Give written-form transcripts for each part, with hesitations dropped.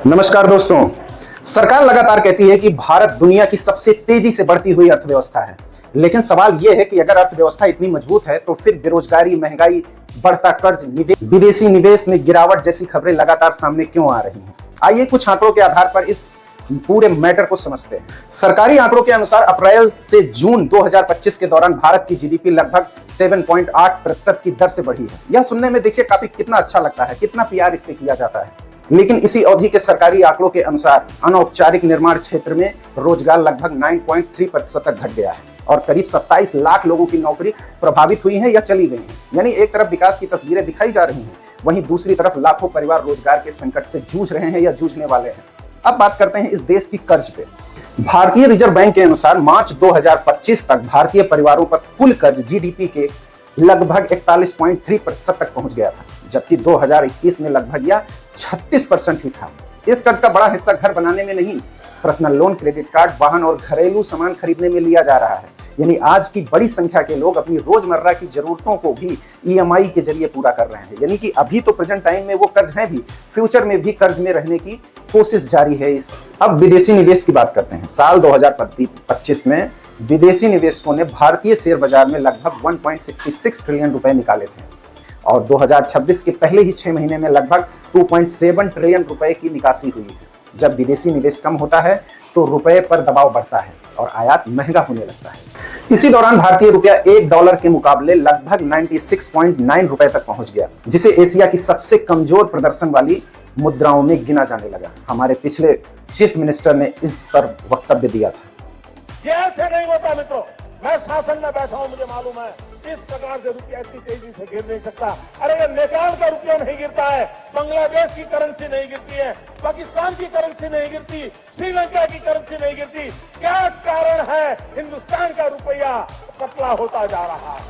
नमस्कार दोस्तों। सरकार लगातार कहती है कि भारत दुनिया की सबसे तेजी से बढ़ती हुई अर्थव्यवस्था है, लेकिन सवाल यह है कि अगर अर्थव्यवस्था इतनी मजबूत है तो फिर बेरोजगारी, महंगाई, बढ़ता कर्ज, विदेशी निवेश में गिरावट जैसी खबरें लगातार सामने क्यों आ रही हैं? आइए कुछ आंकड़ों के आधार पर इस पूरे मैटर को समझते हैं। सरकारी आंकड़ों के अनुसार अप्रैल से जून 2025 के दौरान भारत की जीडीपी लगभग 7.8% की दर से बढ़ी है। यह सुनने में देखिए काफी कितना अच्छा लगता है, कितना प्यार इस पे किया जाता है। लेकिन इसी अवधि के सरकारी आंकड़ों के अनुसार अनौपचारिक निर्माण क्षेत्र में रोजगार लगभग 9.3% तक घट गया है और करीब 27 लाख लोगों की नौकरी प्रभावित हुई है या चली गई है। यानी एक तरफ विकास की तस्वीरें दिखाई जा रही हैं, वहीं दूसरी तरफ लाखों परिवार रोजगार के संकट से जूझ रहे हैं या जूझने वाले हैं। अब बात करते हैं इस देश की कर्ज पे। भारतीय रिजर्व बैंक के अनुसार मार्च 2025 तक भारतीय परिवारों पर कुल कर्ज जीडीपी के लगभग 41.3% तक पहुंच गया था, जबकि 2021 में लगभग यह 36% ही था। इस कर्ज का बड़ा हिस्सा घर बनाने में नहीं, पर्सनल लोन, क्रेडिट कार्ड, वाहन और घरेलू सामान खरीदने में लिया जा रहा है। यानी आज की बड़ी संख्या के लोग अपनी रोजमर्रा की जरूरतों को भी ईएमआई के जरिए पूरा कर रहे हैं। यानी कि अभी तो प्रेजेंट टाइम में वो कर्ज है भी, फ्यूचर में भी कर्ज में रहने की कोशिश जारी है। अब विदेशी निवेश की बात करते हैं। साल 2025 में विदेशी निवेशकों ने भारतीय शेयर बाजार में लगभग 1.66 ट्रिलियन रुपए निकाले थे और 2026 के पहले ही 6 महीने में लगभग 2.7 ट्रिलियन रुपए की निकासी हुई है। जब विदेशी निवेश कम होता है तो रुपए पर दबाव बढ़ता है और आयात महंगा होने लगता है। इसी दौरान भारतीय रुपया $1 के मुकाबले लगभग 96.9 रुपए तक पहुंच गया, जिसे एशिया की सबसे कमजोर प्रदर्शन वाली मुद्राओं में गिना जाने लगा। हमारे पिछले चीफ मिनिस्टर ने इस पर वक्तव्य दिया था। ये ऐसे नहीं होता मित्रों, मैं शासन में बैठा हूं, मुझे मालूम है इस प्रकार से रुपया इतनी तेजी से गिर नहीं सकता। अरे ये नेपाल का रुपया नहीं गिरता है, बांग्लादेश की करेंसी नहीं गिरती है, पाकिस्तान की करेंसी नहीं गिरती, श्रीलंका की करेंसी नहीं गिरती। क्या कारण है हिंदुस्तान का रुपया पतला होता जा रहा है?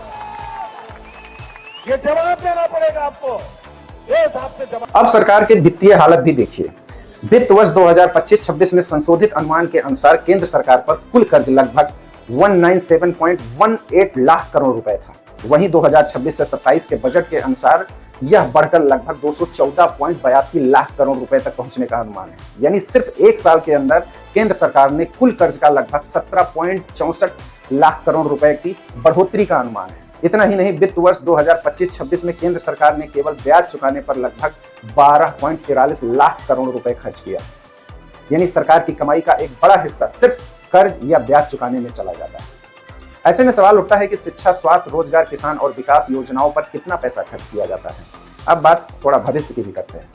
ये जवाब देना पड़ेगा आपको, ये हिसाब से जवाब। अब सरकार के वित्तीय हालत भी देखिए। वित्त वर्ष 2025-26 में संशोधित अनुमान के अनुसार केंद्र सरकार पर कुल कर्ज लगभग 197.18 लाख करोड़ रुपए था। वहीं 2026 से 27 के बजट के अनुसार यह बढ़कर लगभग 214.82 लाख करोड़ रुपए तक पहुंचने का अनुमान है। यानी सिर्फ एक साल के अंदर केंद्र सरकार ने कुल कर्ज का लगभग 17.64 लाख करोड़ रुपए की बढ़ोतरी का अनुमान है। इतना ही नहीं, वित्त वर्ष 2025-26 में केंद्र सरकार ने केवल ब्याज चुकाने पर लगभग 12.43 लाख करोड़ रुपए खर्च किया। यानी सरकार की कमाई का एक बड़ा हिस्सा सिर्फ कर्ज या ब्याज चुकाने में चला जाता है। ऐसे में सवाल उठता है कि शिक्षा, स्वास्थ्य, रोजगार, किसान और विकास योजनाओं पर कितना पैसा खर्च किया जाता है। अब बात थोड़ा भविष्य की भी करते हैं।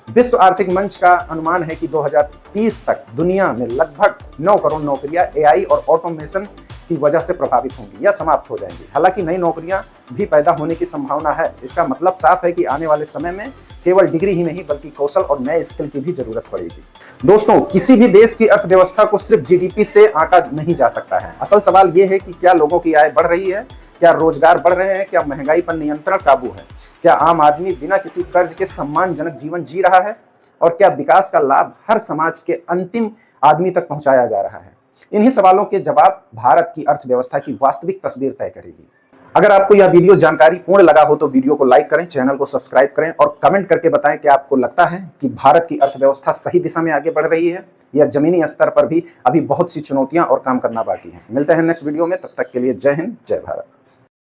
विश्व आर्थिक मंच का अनुमान है कि 2030 तक दुनिया में लगभग 9 करोड़ नौकरियां एआई और ऑटोमेशन की वजह से प्रभावित होंगी या समाप्त हो जाएंगी। हालांकि नई नौकरियां भी पैदा होने की संभावना है। इसका मतलब साफ है कि आने वाले समय में केवल डिग्री ही नहीं बल्कि कौशल और नए स्किल की भी जरूरत पड़ेगी। दोस्तों, किसी भी देश की अर्थव्यवस्था को सिर्फ जीडीपी से आंका नहीं जा सकता है। असल सवाल यह है कि क्या लोगों की आय बढ़ रही है, क्या रोजगार बढ़ रहे हैं, क्या महंगाई पर नियंत्रण काबू है, क्या आम आदमी बिना किसी कर्ज के सम्मानजनक जीवन जी रहा है और क्या विकास का लाभ हर समाज के अंतिम आदमी तक पहुंचाया जा रहा है। इन्हीं सवालों के जवाब भारत की अर्थव्यवस्था की वास्तविक तस्वीर तय करेगी। अगर आपको यह वीडियो जानकारी पूर्ण लगा हो तो वीडियो को लाइक करें, चैनल को सब्सक्राइब करें और कमेंट करके बताएं कि आपको लगता है कि भारत की अर्थव्यवस्था सही दिशा में आगे बढ़ रही है या जमीनी स्तर पर भी अभी बहुत सी चुनौतियां और काम करना बाकी है। मिलते हैं नेक्स्ट वीडियो में, तब तक के लिए जय हिंद, जय भारत।